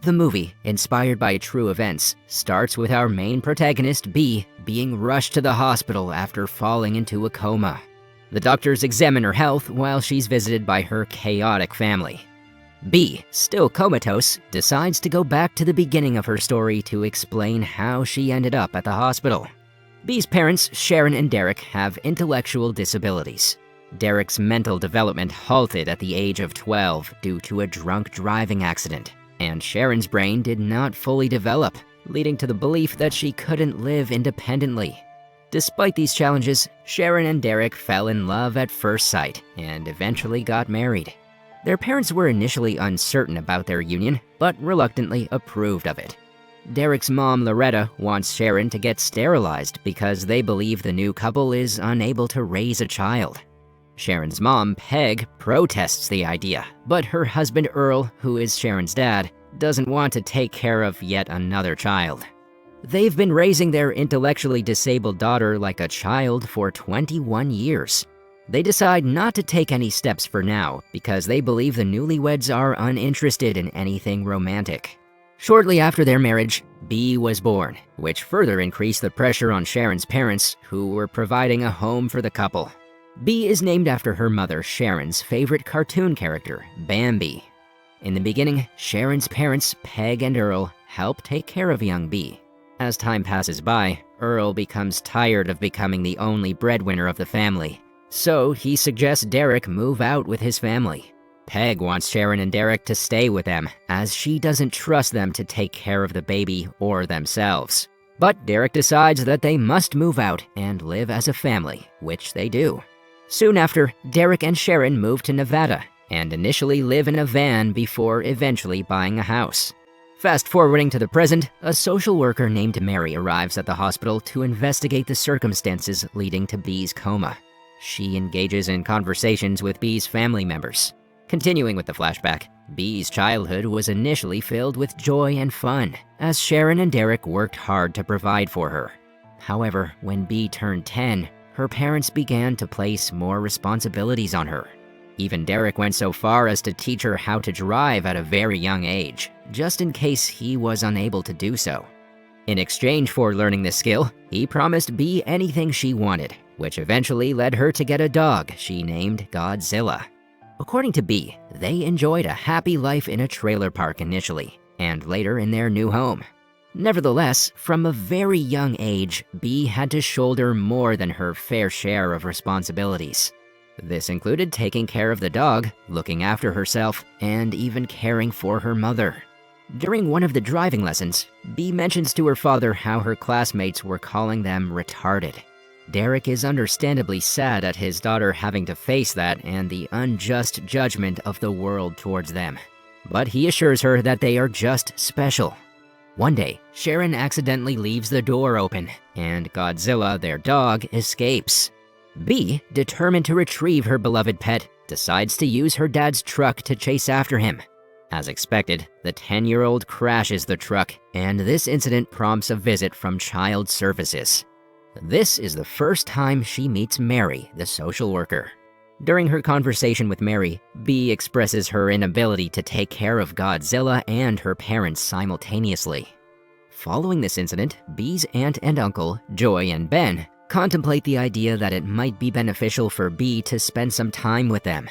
The movie, inspired by true events, starts with our main protagonist, B, being rushed to the hospital after falling into a coma. The doctors examine her health while she's visited by her chaotic family. B, still comatose, decides to go back to the beginning of her story to explain how she ended up at the hospital. B's parents, Sharon and Derek, have intellectual disabilities. Derek's mental development halted at the age of 12 due to a drunk driving accident, and Sharon's brain did not fully develop, leading to the belief that she couldn't live independently. Despite these challenges, Sharon and Derek fell in love at first sight and eventually got married. Their parents were initially uncertain about their union, but reluctantly approved of it. Derek's mom, Loretta, wants Sharon to get sterilized because they believe the new couple is unable to raise a child. Sharon's mom, Peg, protests the idea, but her husband, Earl, who is Sharon's dad, doesn't want to take care of yet another child. They've been raising their intellectually disabled daughter like a child for 21 years. They decide not to take any steps for now because they believe the newlyweds are uninterested in anything romantic. Shortly after their marriage, B was born, which further increased the pressure on Sharon's parents, who were providing a home for the couple. B is named after her mother, Sharon's favorite cartoon character, Bambi. In the beginning, Sharon's parents, Peg and Earl, help take care of young B. As time passes by, Earl becomes tired of becoming the only breadwinner of the family, so he suggests Derek move out with his family. Peg wants Sharon and Derek to stay with them, as she doesn't trust them to take care of the baby or themselves. But Derek decides that they must move out and live as a family, which they do. Soon after, Derek and Sharon move to Nevada and initially live in a van before eventually buying a house. Fast forwarding to the present, a social worker named Mary arrives at the hospital to investigate the circumstances leading to B's coma. She engages in conversations with B's family members. Continuing with the flashback, B's childhood was initially filled with joy and fun, as Sharon and Derek worked hard to provide for her. However, when B turned 10, her parents began to place more responsibilities on her. Even Derek went so far as to teach her how to drive at a very young age, just in case he was unable to do so. In exchange for learning this skill, he promised B anything she wanted, which eventually led her to get a dog she named Godzilla. According to B, they enjoyed a happy life in a trailer park initially, and later in their new home. Nevertheless, from a very young age, B had to shoulder more than her fair share of responsibilities. This included taking care of the dog, looking after herself, and even caring for her mother. During one of the driving lessons, B mentions to her father how her classmates were calling them retarded. Derek is understandably sad at his daughter having to face that and the unjust judgment of the world towards them. But he assures her that they are just special. One day, Sharon accidentally leaves the door open, and Godzilla, their dog, escapes. B, determined to retrieve her beloved pet, decides to use her dad's truck to chase after him. As expected, the 10-year-old crashes the truck, and this incident prompts a visit from Child Services. This is the first time she meets Mary, the social worker. During her conversation with Mary, B expresses her inability to take care of Godzilla and her parents simultaneously. Following this incident, B's aunt and uncle, Joy and Ben, contemplate the idea that it might be beneficial for B to spend some time with them.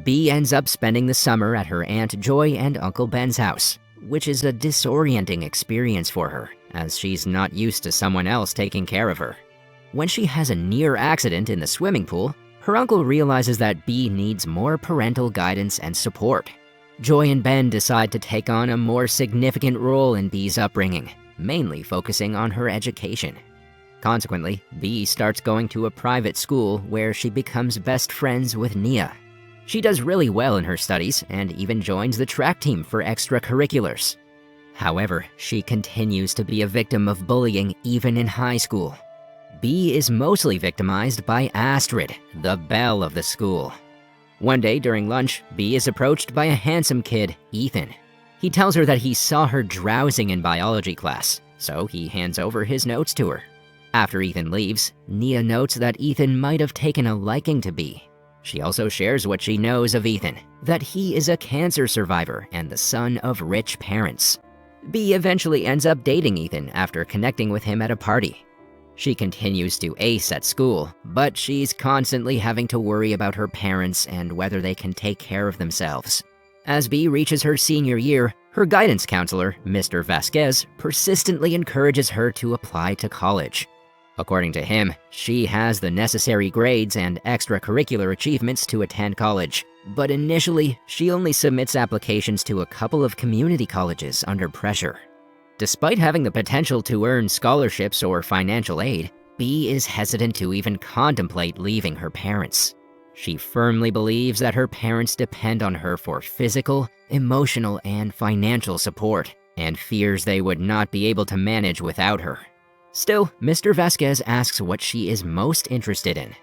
B ends up spending the summer at her Aunt Joy and Uncle Ben's house, which is a disorienting experience for her, as she's not used to someone else taking care of her. When she has a near accident in the swimming pool, her uncle realizes that B needs more parental guidance and support. Joy and Ben decide to take on a more significant role in B's upbringing, mainly focusing on her education. Consequently, B starts going to a private school where she becomes best friends with Nia. She does really well in her studies and even joins the track team for extracurriculars. However, she continues to be a victim of bullying even in high school. B is mostly victimized by Astrid, the belle of the school. One day during lunch, B is approached by a handsome kid, Ethan. He tells her that he saw her drowsing in biology class, so he hands over his notes to her. After Ethan leaves, Nia notes that Ethan might have taken a liking to B. She also shares what she knows of Ethan, that he is a cancer survivor and the son of rich parents. B eventually ends up dating Ethan after connecting with him at a party. She continues to ace at school, but she's constantly having to worry about her parents and whether they can take care of themselves. As B reaches her senior year, her guidance counselor, Mr. Vasquez, persistently encourages her to apply to college. According to him, she has the necessary grades and extracurricular achievements to attend college, but initially, she only submits applications to a couple of community colleges under pressure. Despite having the potential to earn scholarships or financial aid, B is hesitant to even contemplate leaving her parents. She firmly believes that her parents depend on her for physical, emotional, and financial support, and fears they would not be able to manage without her. Still, Mr. Vasquez asks what she is most interested in.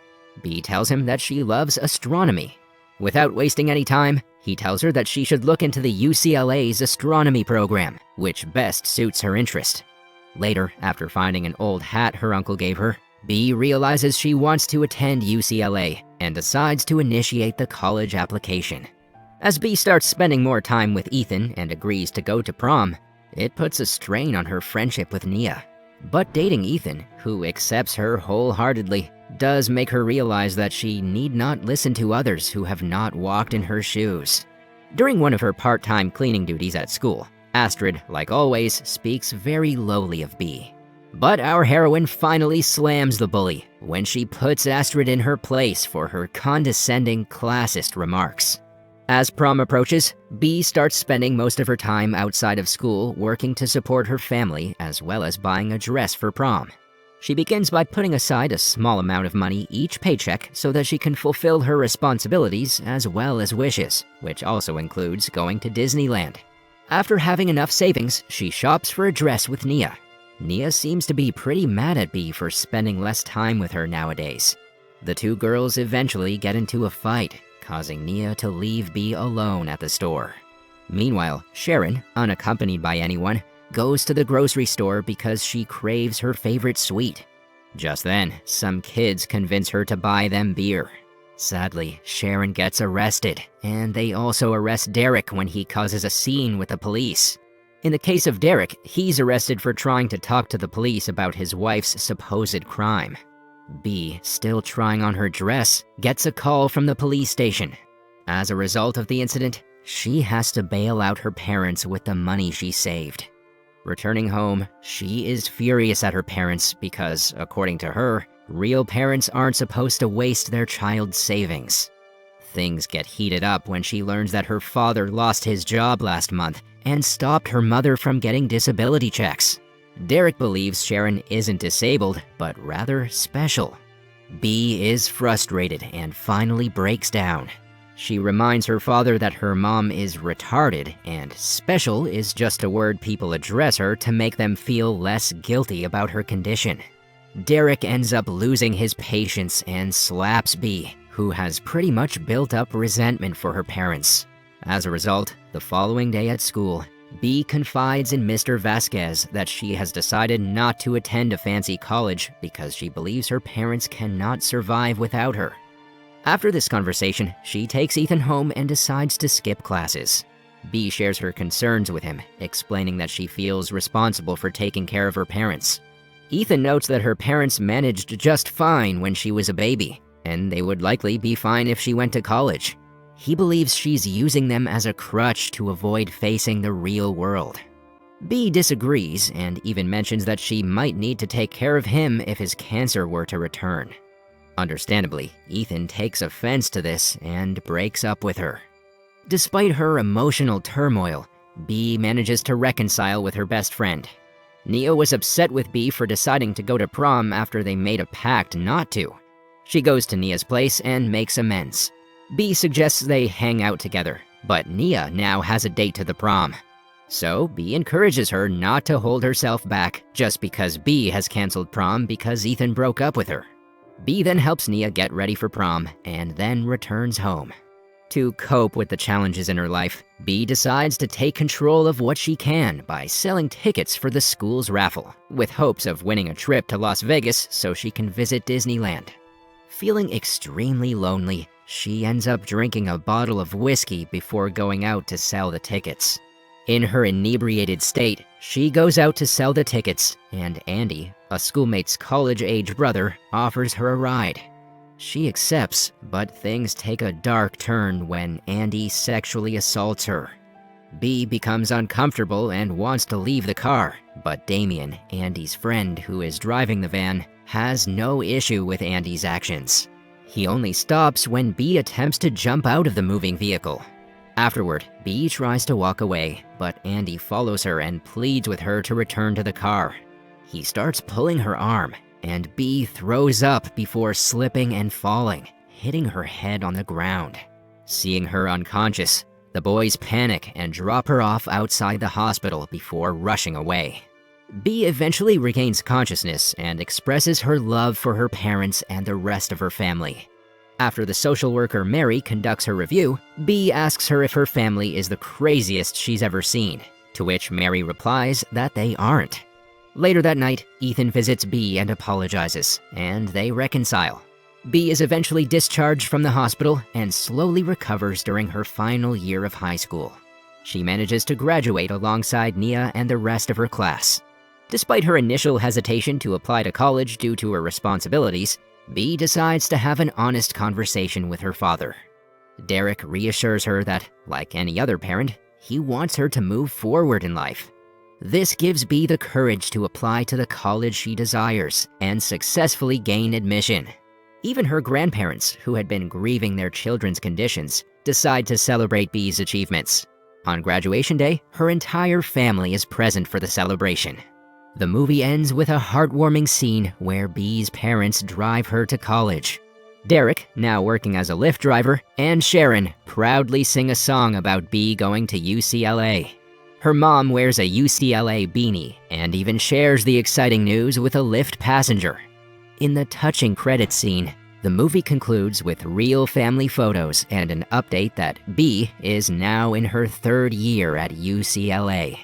B tells him that she loves astronomy. Without wasting any time, he tells her that she should look into the UCLA's astronomy program, which best suits her interest. Later, after finding an old hat her uncle gave her, B realizes she wants to attend UCLA and decides to initiate the college application. As B starts spending more time with Ethan and agrees to go to prom, it puts a strain on her friendship with Nia. But dating Ethan, who accepts her wholeheartedly, does make her realize that she need not listen to others who have not walked in her shoes. During one of her part-time cleaning duties at school, Astrid, like always, speaks very lowly of B. But our heroine finally slams the bully when she puts Astrid in her place for her condescending, classist remarks. As prom approaches, B starts spending most of her time outside of school working to support her family as well as buying a dress for prom. She begins by putting aside a small amount of money each paycheck so that she can fulfill her responsibilities as well as wishes, which also includes going to Disneyland. After having enough savings, she shops for a dress with Nia. Nia seems to be pretty mad at B for spending less time with her nowadays. The two girls eventually get into a fight, causing Nia to leave B alone at the store. Meanwhile, Sharon, unaccompanied by anyone, goes to the grocery store because she craves her favorite sweet. Just then, some kids convince her to buy them beer. Sadly, Sharon gets arrested, and they also arrest Derek when he causes a scene with the police. In the case of Derek, he's arrested for trying to talk to the police about his wife's supposed crime. B, still trying on her dress, gets a call from the police station. As a result of the incident, she has to bail out her parents with the money she saved. Returning home, she is furious at her parents because, according to her, real parents aren't supposed to waste their child's savings. Things get heated up when she learns that her father lost his job last month and stopped her mother from getting disability checks. Derek believes Sharon isn't disabled, but rather special. B is frustrated and finally breaks down. She reminds her father that her mom is retarded, and special is just a word people address her to make them feel less guilty about her condition. Derek ends up losing his patience and slaps B, who has pretty much built up resentment for her parents. As a result, the following day at school, B confides in Mr. Vasquez that she has decided not to attend a fancy college because she believes her parents cannot survive without her. After this conversation, she takes Ethan home and decides to skip classes. B shares her concerns with him, explaining that she feels responsible for taking care of her parents. Ethan notes that her parents managed just fine when she was a baby, and they would likely be fine if she went to college. He believes she's using them as a crutch to avoid facing the real world. B disagrees and even mentions that she might need to take care of him if his cancer were to return. Understandably, Ethan takes offense to this and breaks up with her. Despite her emotional turmoil, B manages to reconcile with her best friend. Nia was upset with B for deciding to go to prom after they made a pact not to. She goes to Nia's place and makes amends. B suggests they hang out together, but Nia now has a date to the prom. So B encourages her not to hold herself back just because B has canceled prom because Ethan broke up with her. B then helps Nia get ready for prom and then returns home. To cope with the challenges in her life, B decides to take control of what she can by selling tickets for the school's raffle, with hopes of winning a trip to Las Vegas so she can visit Disneyland. Feeling extremely lonely, she ends up drinking a bottle of whiskey before going out to sell the tickets. In her inebriated state, she goes out to sell the tickets, and Andy, a schoolmate's college-age brother, offers her a ride. She accepts, but things take a dark turn when Andy sexually assaults her. B becomes uncomfortable and wants to leave the car, but Damien, Andy's friend who is driving the van, has no issue with Andy's actions. He only stops when B attempts to jump out of the moving vehicle. Afterward, B tries to walk away, but Andy follows her and pleads with her to return to the car. He starts pulling her arm, and B throws up before slipping and falling, hitting her head on the ground. Seeing her unconscious, the boys panic and drop her off outside the hospital before rushing away. B eventually regains consciousness and expresses her love for her parents and the rest of her family. After the social worker Mary conducts her review, B asks her if her family is the craziest she's ever seen, to which Mary replies that they aren't. Later that night, Ethan visits B and apologizes, and they reconcile. B is eventually discharged from the hospital and slowly recovers during her final year of high school. She manages to graduate alongside Nia and the rest of her class. Despite her initial hesitation to apply to college due to her responsibilities, B decides to have an honest conversation with her father. Derek reassures her that, like any other parent, he wants her to move forward in life. This gives B the courage to apply to the college she desires and successfully gain admission. Even her grandparents, who had been grieving their children's conditions, decide to celebrate B's achievements. On graduation day, her entire family is present for the celebration. The movie ends with a heartwarming scene where B's parents drive her to college. Derek, now working as a Lyft driver, and Sharon proudly sing a song about B going to UCLA. Her mom wears a UCLA beanie and even shares the exciting news with a Lyft passenger. In the touching credits scene, the movie concludes with real family photos and an update that B is now in her 3rd year at UCLA.